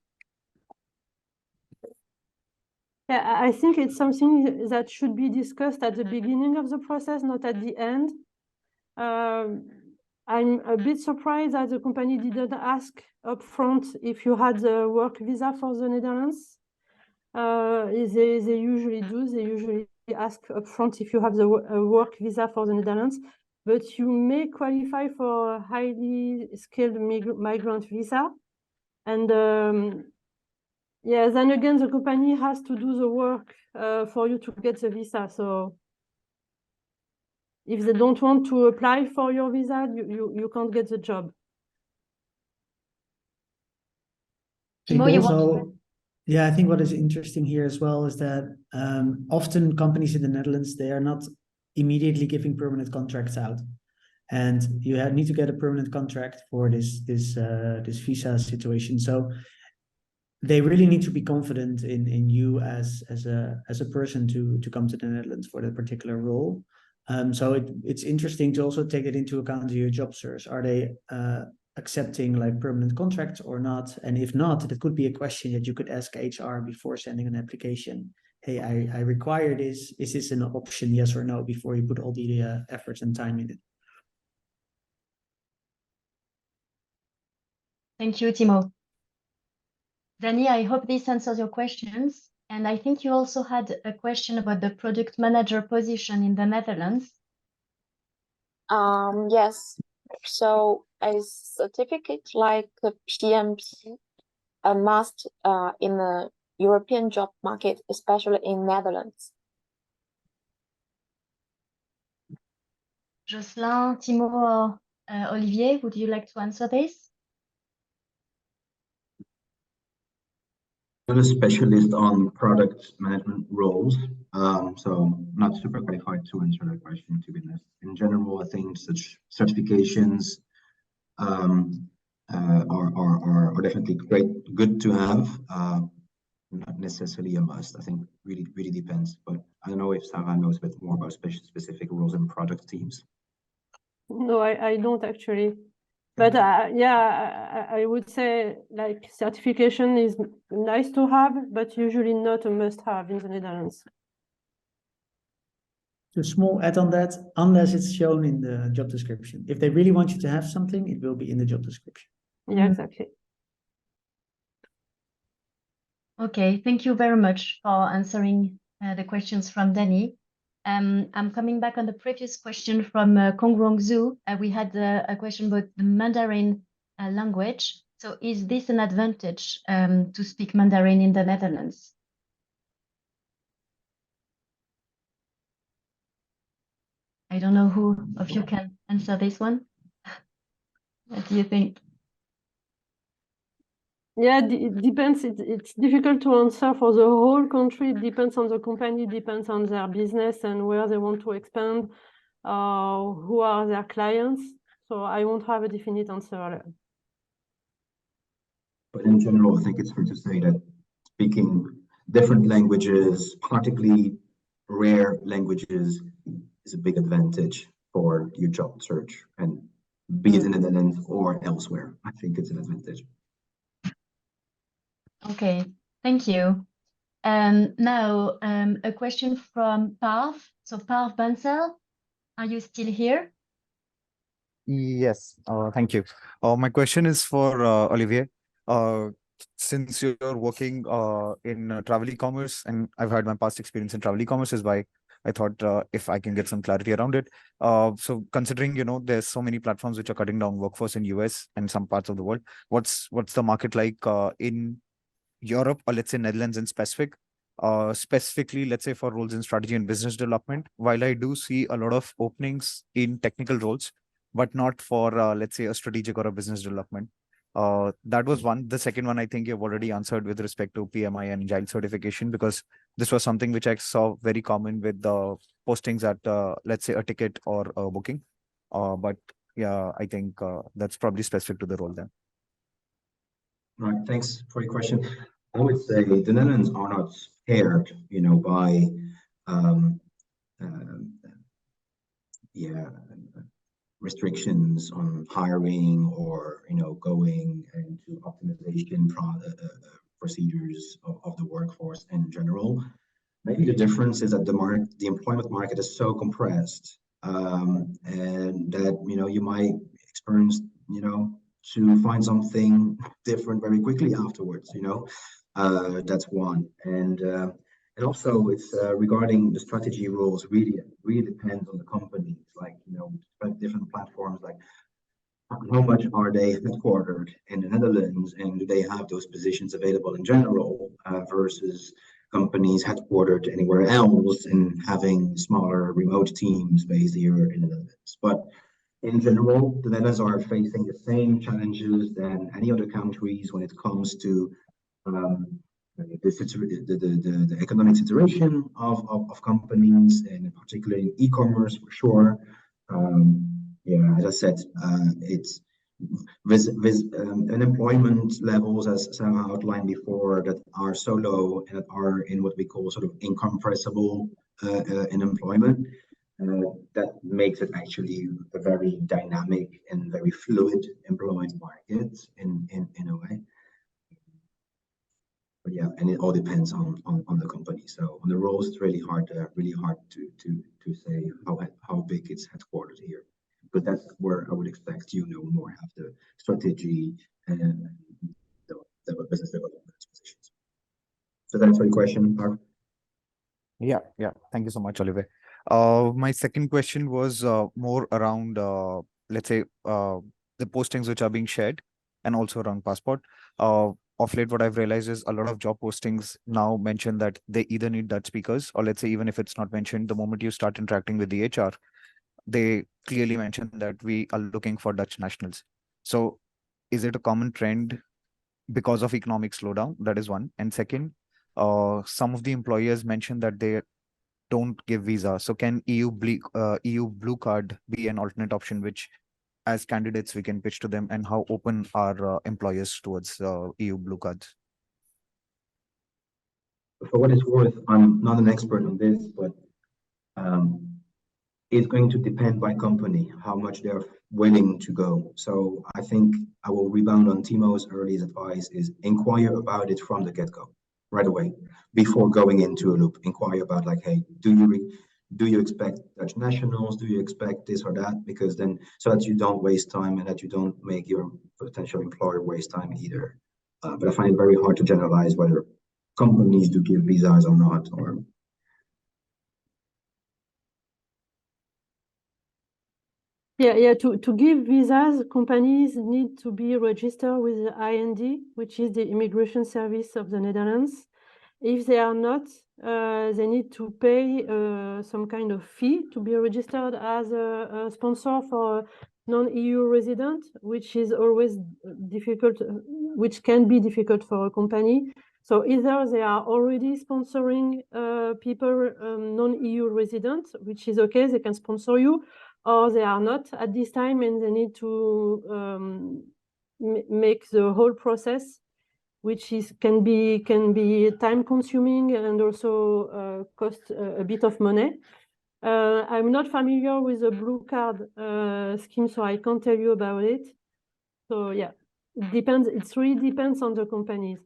Yeah, I think it's something that should be discussed at the beginning of the process, not at the end. I'm a bit surprised that the company didn't ask upfront if you had the work visa for the Netherlands. They usually do. They usually ask upfront if you have the work visa for the Netherlands, but you may qualify for a highly skilled migrant visa. And yeah, then again, the company has to do the work for you to get the visa. So if they don't want to apply for your visa, you can't get the job. Yeah, I think what is interesting here as well is that often companies in the Netherlands, they are not immediately giving permanent contracts out. and you need to get a permanent contract for this visa situation. So they really need to be confident in you as a person to come to the Netherlands for that particular role. So it's interesting to also take it into account in your job search. Are they accepting like permanent contracts or not? And if not, that could be a question that you could ask HR before sending an application. Hey, I require this. Is this an option, yes or no, before you put all the efforts and time in it? Thank you, Timo. Danny, I hope this answers your questions. And I think you also had a question about the product manager position in the Netherlands. Yes. So a certificate like a PMP a must in the European job market, especially in Netherlands. Jocelyn, Timo, or Olivier, would you like to answer this? I'm a specialist on product management roles, so not super qualified to answer that question, to be honest. In general, I think such certifications are definitely good to have, not necessarily a must. I think really depends, but I don't know if Sarah knows a bit more about specific roles in product teams. No, I don't actually. But yeah, I would say like certification is nice to have, but usually not a must-have in the Netherlands. A small add on that, unless it's shown in the job description. If they really want you to have something, it will be in the job description. Yeah, exactly. Okay, thank you very much for answering the questions from Danny. I'm coming back on the previous question from Kongrong Zhu. We had a question about the Mandarin language. So is this an advantage to speak Mandarin in the Netherlands? I don't know who of you can answer this one. What do you think? Yeah, it depends. It's difficult to answer for the whole country. It depends on the company, depends on their business and where they want to expand, who are their clients. So I won't have a definite answer. But in general, I think it's fair to say that speaking different languages, particularly rare languages, is a big advantage for your job search, and be it in the Netherlands or elsewhere. I think it's an advantage. Okay, thank you. Now, a question from Parth. So Parth Bansal, are you still here? Yes, thank you. My question is for Olivier. Since you're working in travel e-commerce, and I've had my past experience in travel e-commerce, is why I thought if I can get some clarity around it. So considering, there's so many platforms which are cutting down workforce in US and some parts of the world, what's the market like in Europe, or let's say Netherlands in specific? Specifically, let's say for roles in strategy and business development, while I do see a lot of openings in technical roles, but not for, let's say, a strategic or a business development. That was one. The second one, I think you've already answered with respect to PMI and Agile certification, because this was something which I saw very common with the postings at, let's say, a ticket or a booking. But yeah, I think that's probably specific to the role then. Right, thanks for your question. I would say the Netherlands are not scared, by restrictions on hiring or going into optimization procedures of the workforce in general. Maybe the difference is that the employment market is so compressed, and that you might experience to find something different very quickly afterwards. That's one. And also it's regarding the strategy roles, really depends on the company. Like, different platforms, like how much are they headquartered in the Netherlands, and do they have those positions available in general, versus companies headquartered anywhere else and having smaller remote teams based here in the Netherlands. But in general, the Netherlands are facing the same challenges than any other countries when it comes to the economic situation of companies, and in particular in e-commerce for sure. yeah, as I said, it's with unemployment levels, as Sarah outlined before, that are so low and that are in what we call sort of incompressible unemployment. That makes it actually a very dynamic and very fluid employment market in a way. But yeah, and it all depends on the company. So on the roles, it's really hard to say how big it's headquartered here. But that's where I would expect more have the strategy and the business development positions. So that's your question, Mark. Yeah. Thank you so much, Olivier. My second question was more around, let's say, the postings which are being shared and also around passport. Of late, what I've realized is a lot of job postings now mention that they either need Dutch speakers, or let's say, even if it's not mentioned, the moment you start interacting with the HR, they clearly mention that we are looking for Dutch nationals. So is it a common trend because of economic slowdown? That is one. And second, some of the employers mention that they don't give visa. So can EU blue card be an alternate option, which as candidates we can pitch to them, and how open are employers towards EU blue cards? For what it's worth, I'm not an expert on this, but it's going to depend by company how much they're willing to go. So I think I will rebound on Timo's earliest advice is inquire about it from the get-go, right away, before going into a loop. Inquire about like, hey, do you expect Dutch nationals? Do you expect this or that? Because then, so that you don't waste time and that you don't make your potential employer waste time either. But I find it very hard to generalize whether companies do give visas or not, or Yeah. To give visas, companies need to be registered with the IND, which is the Immigration Service of the Netherlands. If they are not, they need to pay some kind of fee to be registered as a sponsor for a non-EU resident, which is always difficult, which can be difficult for a company. So either they are already sponsoring people, non-EU residents, which is okay, they can sponsor you, or they are not at this time and they need to make the whole process, which can be time consuming and also cost a bit of money. I'm not familiar with the blue card scheme, so I can't tell you about it. So yeah, it depends. It really depends on the companies.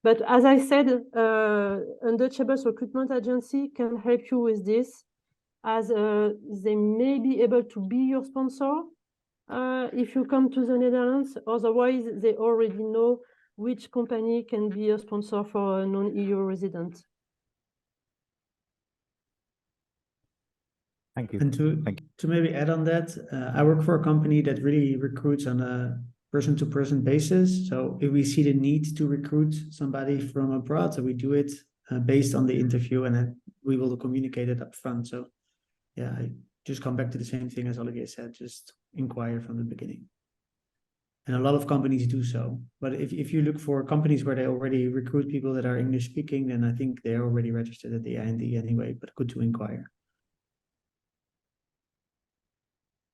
But as I said, Untouchables recruitment agency can help you with this, as they may be able to be your sponsor if you come to the Netherlands. Otherwise, they already know which company can be a sponsor for a non-EU resident. Thank you. And to maybe add on that, I work for a company that really recruits on a person-to-person basis. So if we see the need to recruit somebody from abroad, so we do it based on the interview, and then we will communicate it up front. So yeah, I just come back to the same thing as Olivier said, just inquire from the beginning. And a lot of companies do so. But if you look for companies where they already recruit people that are English speaking, then I think they're already registered at the IND anyway, but good to inquire.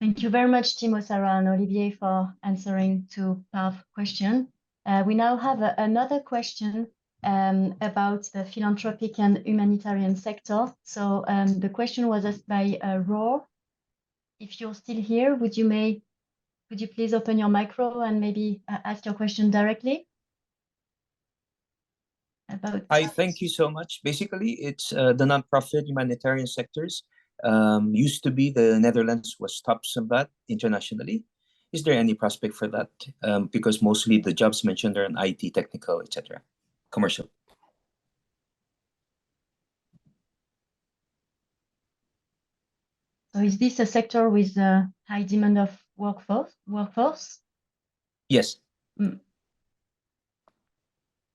Thank you very much, Timo, Sarah, and Olivier for answering to Pav's question. We now have another question about the philanthropic and humanitarian sector. So the question was asked by Roar. If you're still here, would you please open your micro and maybe ask your question directly? Hi, thank you so much. Basically, it's the nonprofit humanitarian sectors. Used to be the Netherlands was tops of that internationally. Is there any prospect for that? Because mostly the jobs mentioned are in IT, technical, etc., commercial. So is this a sector with a high demand of workforce? Yes.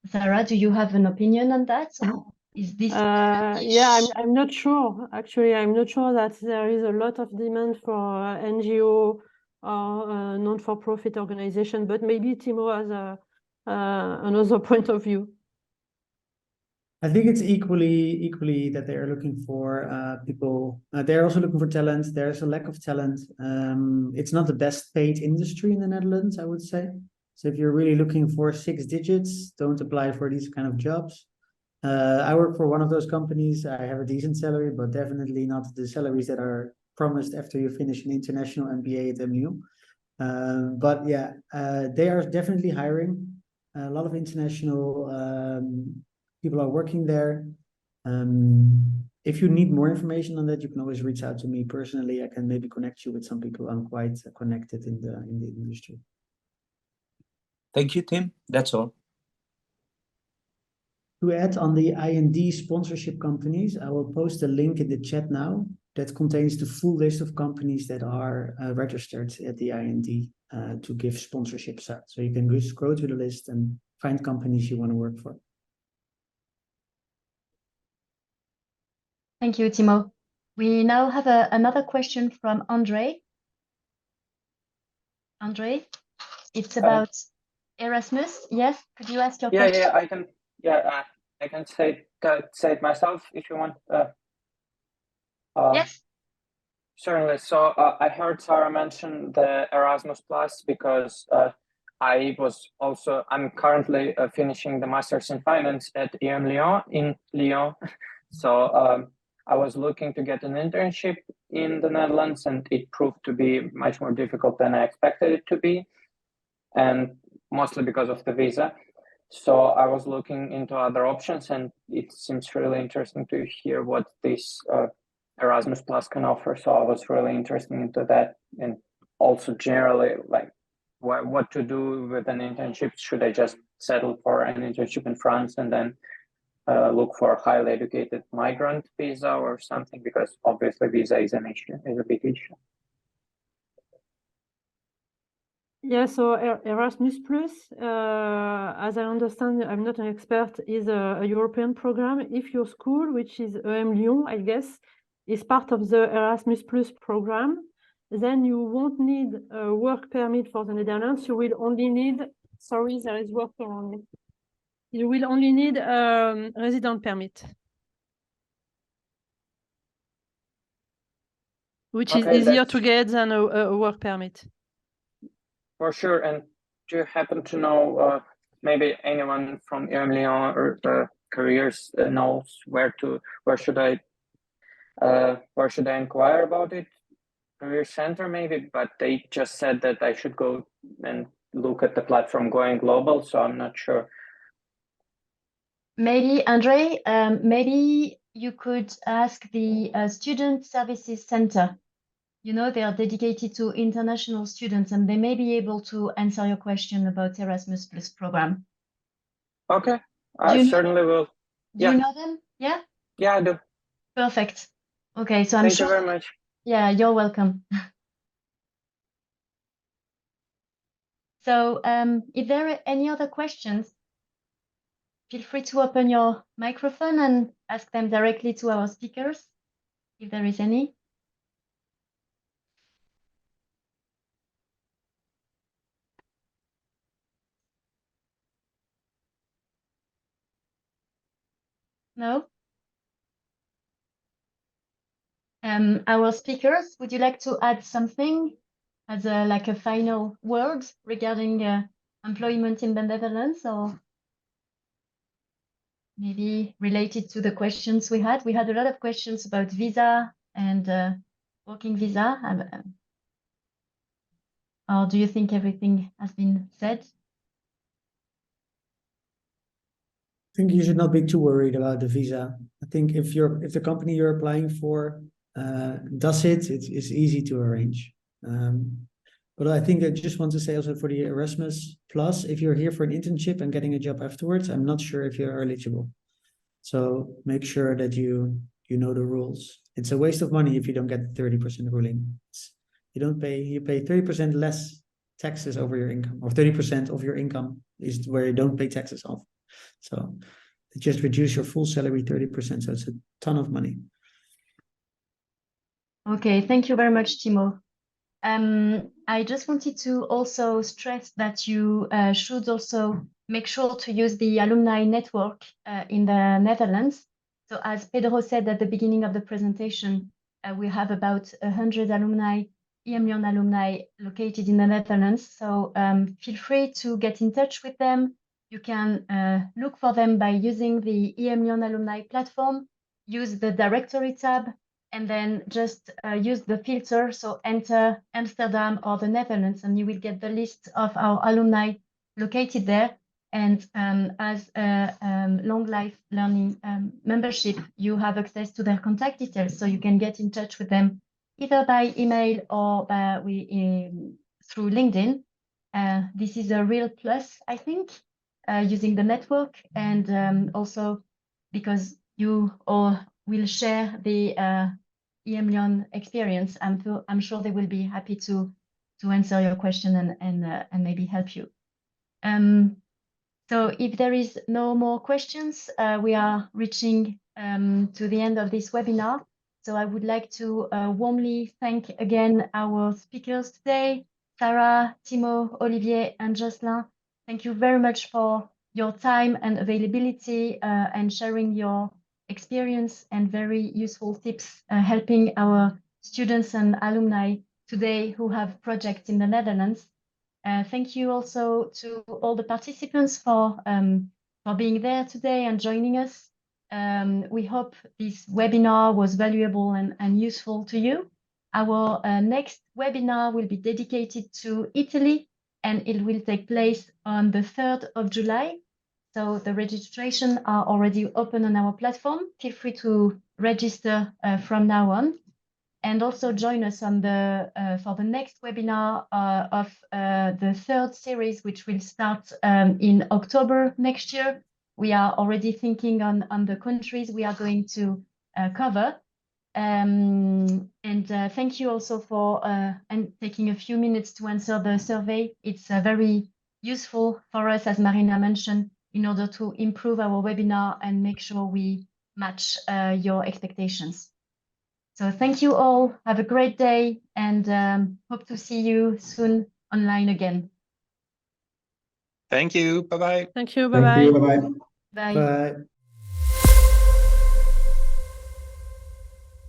Sarah, do you have an opinion on that? Or is this? Yeah, I'm not sure. Actually, I'm not sure that there is a lot of demand for NGO or non-for-profit organization, but maybe Timo has another point of view. I think it's equally that they are looking for people. They're also looking for talent. There's a lack of talent. It's not the best paid industry in the Netherlands, I would say. So if you're really looking for 6 digits, don't apply for these kind of jobs. I work for one of those companies. I have a decent salary, but definitely not the salaries that are promised after you finish an international MBA at EMLYON. But yeah, they are definitely hiring. A lot of international people are working there. If you need more information on that, you can always reach out to me personally. I can maybe connect you with some people. I'm quite connected in the industry. Thank you, Tim. That's all. To add on the IND sponsorship companies, I will post a link in the chat now that contains the full list of companies that are registered at the IND to give sponsorships out. So you can just go to the list and find companies you want to work for. Thank you, Timo. We now have another question from Andre. Andre, it's about Erasmus. Yes, could you ask your question? Yeah, I can. Yeah, I can say it myself if you want. Yes. Certainly. So I heard Sarah mention the Erasmus Plus because I'm currently finishing the Masters in Finance at EMLYON in Lyon. So I was looking to get an internship in the Netherlands, and it proved to be much more difficult than I expected it to be, and mostly because of the visa. So I was looking into other options, and it seems really interesting to hear what this Erasmus Plus can offer. So I was really interested into that, and also generally like what to do with an internship. Should I just settle for an internship in France and then look for a highly educated migrant visa or something? Because obviously visa is an issue, is a big issue. Yeah, so Erasmus Plus, as I understand, I'm not an expert, is a European program. If your school, which is EMLYON, I guess, is part of the Erasmus Plus program, then you won't need a work permit for the Netherlands. You will only need, sorry, there is work around me. You will only need a resident permit, which is easier to get than a work permit. For sure. And do you happen to know maybe anyone from EMLYON or the careers knows where should I inquire about it? Career center maybe, but they just said that I should go and look at the platform Going Global, so I'm not sure. Maybe, Andre, maybe you could ask the Student Services Center. You know, they are dedicated to international students, and they may be able to answer your question about Erasmus Plus program. Okay, I certainly will. Do you know them? Yeah? Yeah, I do. Perfect. Okay, so I'm sure. Thank you very much. Yeah, you're welcome. So if there are any other questions, feel free to open your microphone and ask them directly to our speakers, if there is any. No? Our speakers, would you like to add something as like a final word regarding employment in the Netherlands, or maybe related to the questions we had? We had a lot of questions about visa and working visa. Or do you think everything has been said? I think you should not be too worried about the visa. I think if the company you're applying for does it's easy to arrange. But I think I just want to say also for the Erasmus Plus, if you're here for an internship and getting a job afterwards, I'm not sure if you're eligible. So make sure that you know the rules. It's a waste of money if you don't get the 30% ruling. You pay 30% less taxes over your income, or 30% of your income is where you don't pay taxes off. So just reduce your full salary 30%. So it's a ton of money. Okay, thank you very much, Timo. I just wanted to also stress that you should also make sure to use the alumni network in the Netherlands. So as Pedro said at the beginning of the presentation, we have about 100 alumni, EMLYON alumni located in the Netherlands. So feel free to get in touch with them. You can look for them by using the EMLYON alumni platform, use the directory tab, and then just use the filter. So enter Amsterdam or the Netherlands, and you will get the list of our alumni located there. And as a long life learning membership, you have access to their contact details, so you can get in touch with them either by email or through LinkedIn. This is a real plus, I think, using the network, and also because you all will share the EMLYON experience. I'm sure they will be happy to answer your question and maybe help you. So if there is no more questions, we are reaching to the end of this webinar. So I would like to warmly thank again our speakers today, Sarah, Timo, Olivier, and Jocelyn. Thank you very much for your time and availability and sharing your experience and very useful tips helping our students and alumni today who have projects in the Netherlands. Thank you also to all the participants for being there today and joining us. We hope this webinar was valuable and useful to you. Our next webinar will be dedicated to Italy, and it will take place on the 3rd of July. So the registration are already open on our platform. Feel free to register from now on. And also join us on the for the next webinar of the 3rd series, which will start in October next year. We are already thinking on the countries we are going to cover. And thank you also for and taking a few minutes to answer the survey. It's very useful for us, as Marina mentioned, in order to improve our webinar and make sure we match your expectations. So thank you all. Have a great day, and hope to see you soon online again. Thank you. Bye-bye. Thank you. Thank Bye-bye. you. Bye-bye. Bye. Bye.